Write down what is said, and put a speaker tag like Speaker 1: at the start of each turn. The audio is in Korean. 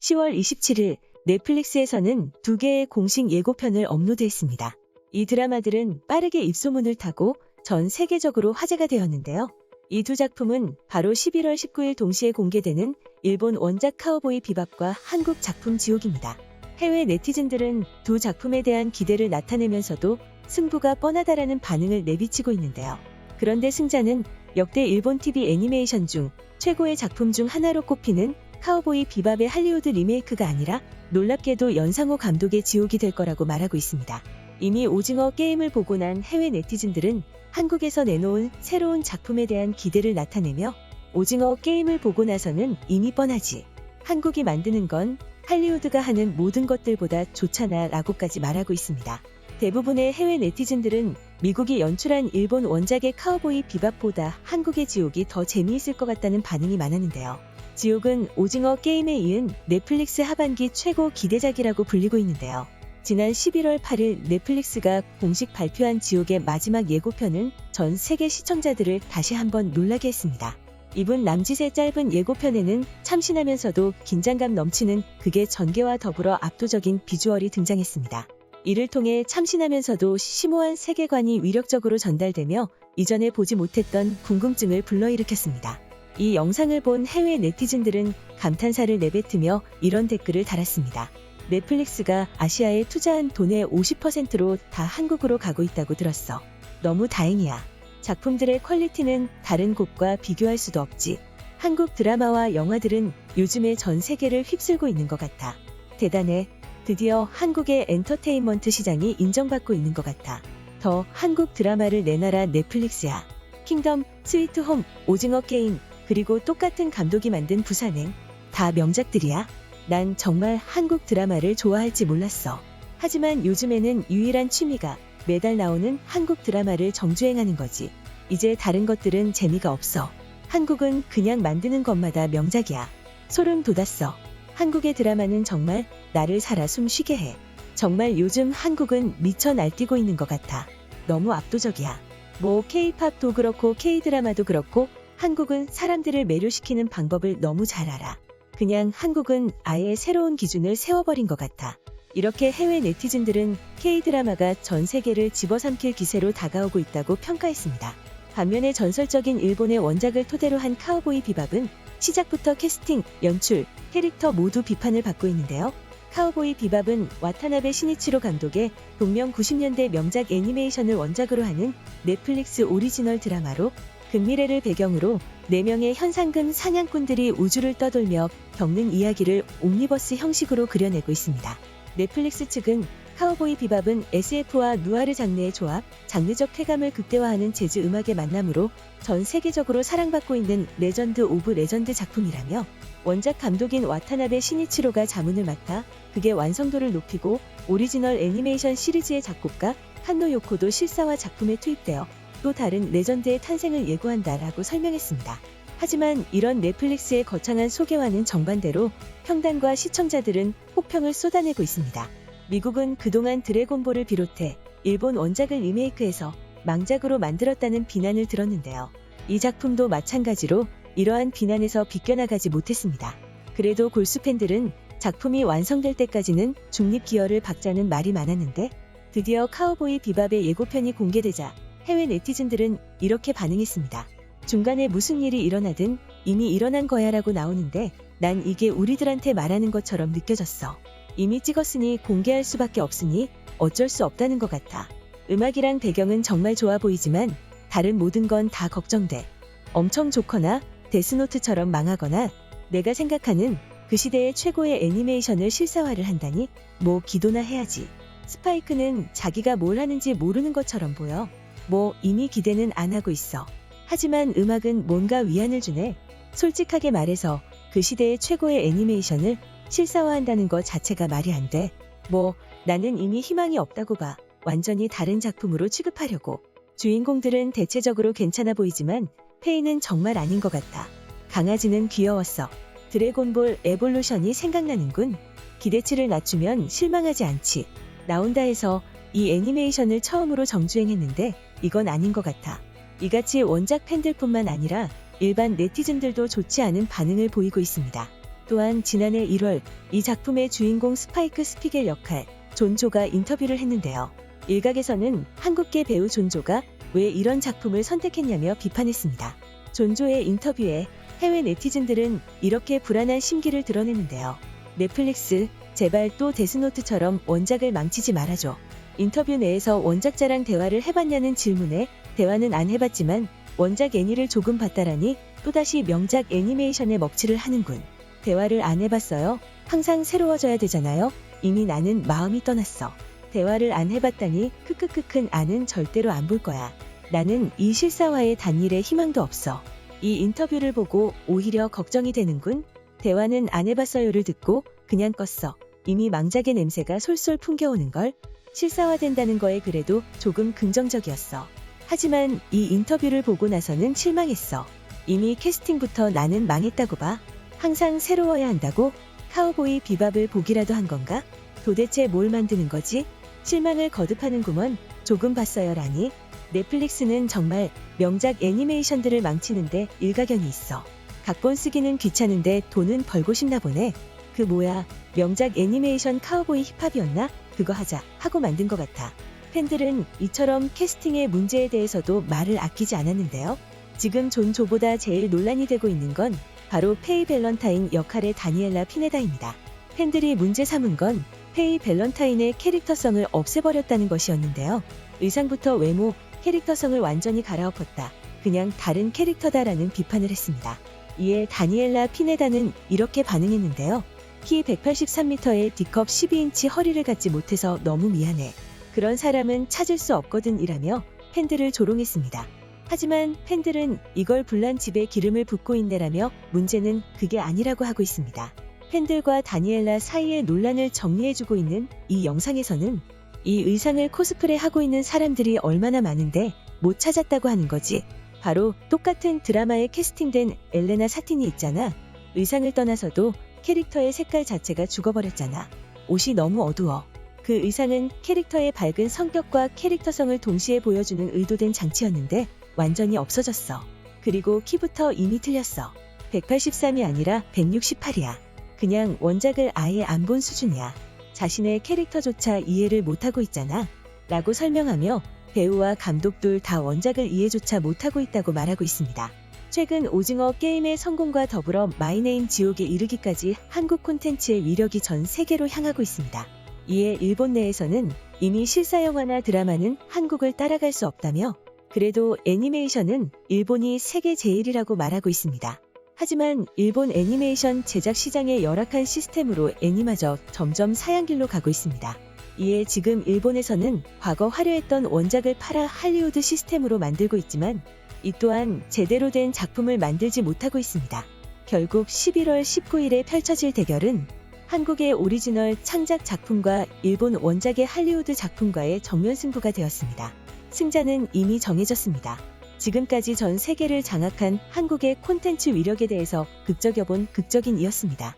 Speaker 1: 10월 27일 넷플릭스에서는 2개의 공식 예고편을 업로드했습니다. 이 드라마들은 빠르게 입소문을 타고 전 세계적으로 화제가 되었는데요. 이 두 작품은 바로 11월 19일 동시에 공개되는 일본 원작 카우보이 비밥과 한국 작품 지옥입니다. 해외 네티즌들은 두 작품에 대한 기대를 나타내면서도 승부가 뻔하다라는 반응을 내비치고 있는데요. 그런데 승자는 역대 일본 TV 애니메이션 중 최고의 작품 중 하나로 꼽히는 카우보이 비밥의 할리우드 리메이크가 아니라 놀랍게도 연상호 감독의 지옥이 될 거라고 말하고 있습니다. 이미 오징어 게임을 보고 난 해외 네티즌들은 한국에서 내놓은 새로운 작품에 대한 기대를 나타내며 오징어 게임을 보고 나서는 이미 뻔하지. 한국이 만드는 건 할리우드가 하는 모든 것들보다 좋잖아 라고까지 말하고 있습니다. 대부분의 해외 네티즌들은 미국이 연출한 일본 원작의 카우보이 비밥보다 한국의 지옥이 더 재미있을 것 같다는 반응이 많았는데요. 지옥은 오징어 게임에 이은 넷플릭스 하반기 최고 기대작이라고 불리고 있는데요. 지난 11월 8일 넷플릭스가 공식 발표한 지옥의 마지막 예고편은 전 세계 시청자들을 다시 한번 놀라게 했습니다. 이분 남짓의 짧은 예고편에는 참신하면서도 긴장감 넘치는 극의 전개와 더불어 압도적인 비주얼이 등장했습니다. 이를 통해 참신하면서도 심오한 세계관이 위력적으로 전달되며 이전에 보지 못했던 궁금증을 불러일으켰습니다. 이 영상을 본 해외 네티즌들은 감탄사를 내뱉으며 이런 댓글을 달았습니다. 넷플릭스가 아시아에 투자한 돈의 50%로 다 한국으로 가고 있다고 들었어. 너무 다행이야. 작품들의 퀄리티는 다른 곳과 비교할 수도 없지. 한국 드라마와 영화들은 요즘에 전 세계를 휩쓸고 있는 것 같아. 대단해. 드디어 한국의 엔터테인먼트 시장이 인정받고 있는 것 같아. 더 한국 드라마를 내놔라 넷플릭스야. 킹덤, 스위트홈, 오징어 게임, 그리고 똑같은 감독이 만든 부산행. 다 명작들이야. 난 정말 한국 드라마를 좋아할지 몰랐어. 하지만 요즘에는 유일한 취미가 매달 나오는 한국 드라마를 정주행하는 거지. 이제 다른 것들은 재미가 없어. 한국은 그냥 만드는 것마다 명작이야. 소름 돋았어. 한국의 드라마는 정말 나를 살아 숨 쉬게 해. 정말 요즘 한국은 미쳐 날뛰고 있는 것 같아. 너무 압도적이야. 뭐 K-팝도 그렇고 K-드라마도 그렇고 한국은 사람들을 매료시키는 방법을 너무 잘 알아. 그냥 한국은 아예 새로운 기준을 세워버린 것 같아. 이렇게 해외 네티즌들은 K-드라마가 전 세계를 집어삼킬 기세로 다가오고 있다고 평가했습니다. 반면에 전설적인 일본의 원작을 토대로 한 카우보이 비밥은 시작부터 캐스팅, 연출, 캐릭터 모두 비판을 받고 있는데요. 카우보이 비밥은 와타나베 시니치로 감독의 동명 90년대 명작 애니메이션을 원작으로 하는 넷플릭스 오리지널 드라마로 근미래를 배경으로 4명의 현상금 사냥꾼들이 우주를 떠돌며 겪는 이야기를 옴니버스 형식으로 그려내고 있습니다. 넷플릭스 측은 카우보이 비밥은 SF와 누아르 장르의 조합, 장르적 쾌감을 극대화하는 재즈 음악의 만남으로 전 세계적으로 사랑받고 있는 레전드 오브 레전드 작품이라며 원작 감독인 와타나베 시니치로가 자문을 맡아 극의 완성도를 높이고 오리지널 애니메이션 시리즈의 작곡가 칸노 요코도 실사화 작품에 투입되어 또 다른 레전드의 탄생을 예고한다라고 설명했습니다. 하지만 이런 넷플릭스의 거창한 소개와는 정반대로 평단과 시청자들은 혹평을 쏟아내고 있습니다. 미국은 그동안 드래곤볼을 비롯해 일본 원작을 리메이크해서 망작으로 만들었다는 비난을 들었는데요. 이 작품도 마찬가지로 이러한 비난에서 비껴나가지 못했습니다. 그래도 골수 팬들은 작품이 완성될 때까지는 중립 기여를 박자는 말이 많았는데 드디어 카우보이 비밥의 예고편이 공개되자 해외 네티즌들은 이렇게 반응했습니다. 중간에 무슨 일이 일어나든 이미 일어난 거야 라고 나오는데 난 이게 우리들한테 말하는 것처럼 느껴졌어. 이미 찍었으니 공개할 수밖에 없으니 어쩔 수 없다는 것 같아. 음악이랑 배경은 정말 좋아 보이지만 다른 모든 건 다 걱정돼. 엄청 좋거나 데스노트처럼 망하거나 내가 생각하는 그 시대의 최고의 애니메이션을 실사화를 한다니 뭐 기도나 해야지. 스파이크는 자기가 뭘 하는지 모르는 것처럼 보여. 뭐 이미 기대는 안 하고 있어. 하지만 음악은 뭔가 위안을 주네. 솔직하게 말해서 그 시대의 최고의 애니메이션을 실사화한다는 것 자체가 말이 안 돼. 뭐 나는 이미 희망이 없다고 봐. 완전히 다른 작품으로 취급하려고. 주인공들은 대체적으로 괜찮아 보이지만 페이는 정말 아닌 것 같아. 강아지는 귀여웠어. 드래곤볼 에볼루션이 생각나는군. 기대치를 낮추면 실망하지 않지. 나온다 해서 이 애니메이션을 처음으로 정주행했는데 이건 아닌 것 같아. 이같이 원작 팬들뿐만 아니라 일반 네티즌들도 좋지 않은 반응을 보이고 있습니다. 또한 지난해 1월 이 작품의 주인공 스파이크 스피겔 역할 존조가 인터뷰를 했는데요. 일각에서는 한국계 배우 존조가 왜 이런 작품을 선택했냐며 비판했습니다. 존조의 인터뷰에 해외 네티즌들은 이렇게 불안한 심기를 드러내는데요. 넷플릭스, 제발 또 데스노트처럼 원작을 망치지 말아줘. 인터뷰 내에서 원작자랑 대화를 해봤냐는 질문에 대화는 안 해봤지만 원작 애니를 조금 봤다라니 또다시 명작 애니메이션에 먹칠을 하는군. 대화를 안 해봤어요? 항상 새로워져야 되잖아요? 이미 나는 마음이 떠났어. 대화를 안 해봤다니 크크크큰 나는 절대로 안 볼 거야. 나는 이 실사화의 단일에 희망도 없어. 이 인터뷰를 보고 오히려 걱정이 되는군. 대화는 안 해봤어요를 듣고 그냥 껐어. 이미 망작의 냄새가 솔솔 풍겨오는걸. 실사화된다는 거에 그래도 조금 긍정적이었어. 하지만 이 인터뷰를 보고 나서는 실망했어. 이미 캐스팅부터 나는 망했다고 봐. 항상 새로워야 한다고? 카우보이 비밥을 보기라도 한 건가? 도대체 뭘 만드는 거지? 실망을 거듭하는구먼. 조금 봤어요 라니. 넷플릭스는 정말 명작 애니메이션들을 망치는데 일가견이 있어. 각본 쓰기는 귀찮은데 돈은 벌고 싶나 보네. 그 뭐야, 명작 애니메이션 카우보이 힙합이었나? 그거 하자 하고 만든 것 같아. 팬들은 이처럼 캐스팅의 문제에 대해서도 말을 아끼지 않았는데요. 지금 존조보다 제일 논란이 되고 있는 건 바로 페이 밸런타인 역할의 다니엘라 피네다입니다. 팬들이 문제 삼은 건 페이 밸런타인의 캐릭터성을 없애버렸다는 것이었는데요. 의상부터 외모, 캐릭터성을 완전히 갈아엎었다. 그냥 다른 캐릭터다라는 비판을 했습니다. 이에 다니엘라 피네다는 이렇게 반응했는데요. 키 183m에 D컵 12인치 허리를 갖지 못해서 너무 미안해. 그런 사람은 찾을 수 없거든 이라며 팬들을 조롱했습니다. 하지만 팬들은 이걸 불난 집에 기름을 붓고 있네라며 문제는 그게 아니라고 하고 있습니다. 팬들과 다니엘라 사이의 논란을 정리해주고 있는 이 영상에서는 이 의상을 코스프레하고 있는 사람들이 얼마나 많은데 못 찾았다고 하는 거지. 바로 똑같은 드라마에 캐스팅된 엘레나 사틴이 있잖아. 의상을 떠나서도 캐릭터의 색깔 자체가 죽어버렸잖아. 옷이 너무 어두워. 그 의상은 캐릭터의 밝은 성격과 캐릭터성을 동시에 보여주는 의도된 장치였는데 완전히 없어졌어. 그리고 키부터 이미 틀렸어. 183이 아니라 168이야. 그냥 원작을 아예 안 본 수준이야. 자신의 캐릭터조차 이해를 못하고 있잖아. 라고 설명하며 배우와 감독 둘 다 원작을 이해조차 못하고 있다고 말하고 있습니다. 최근 오징어 게임의 성공과 더불어 마이네임 지옥에 이르기까지 한국 콘텐츠의 위력이 전 세계로 향하고 있습니다. 이에 일본 내에서는 이미 실사 영화나 드라마는 한국을 따라갈 수 없다며 그래도 애니메이션은 일본이 세계 제일이라고 말하고 있습니다. 하지만 일본 애니메이션 제작 시장의 열악한 시스템으로 애니마저 점점 사양길로 가고 있습니다. 이에 지금 일본에서는 과거 화려했던 원작을 팔아 할리우드 시스템으로 만들고 있지만 이 또한 제대로 된 작품을 만들지 못하고 있습니다. 결국 11월 19일에 펼쳐질 대결은 한국의 오리지널 창작 작품과 일본 원작의 할리우드 작품과의 정면 승부가 되었습니다. 승자는 이미 정해졌습니다. 지금까지 전 세계를 장악한 한국의 콘텐츠 위력에 대해서 극적여본 극적인이었습니다.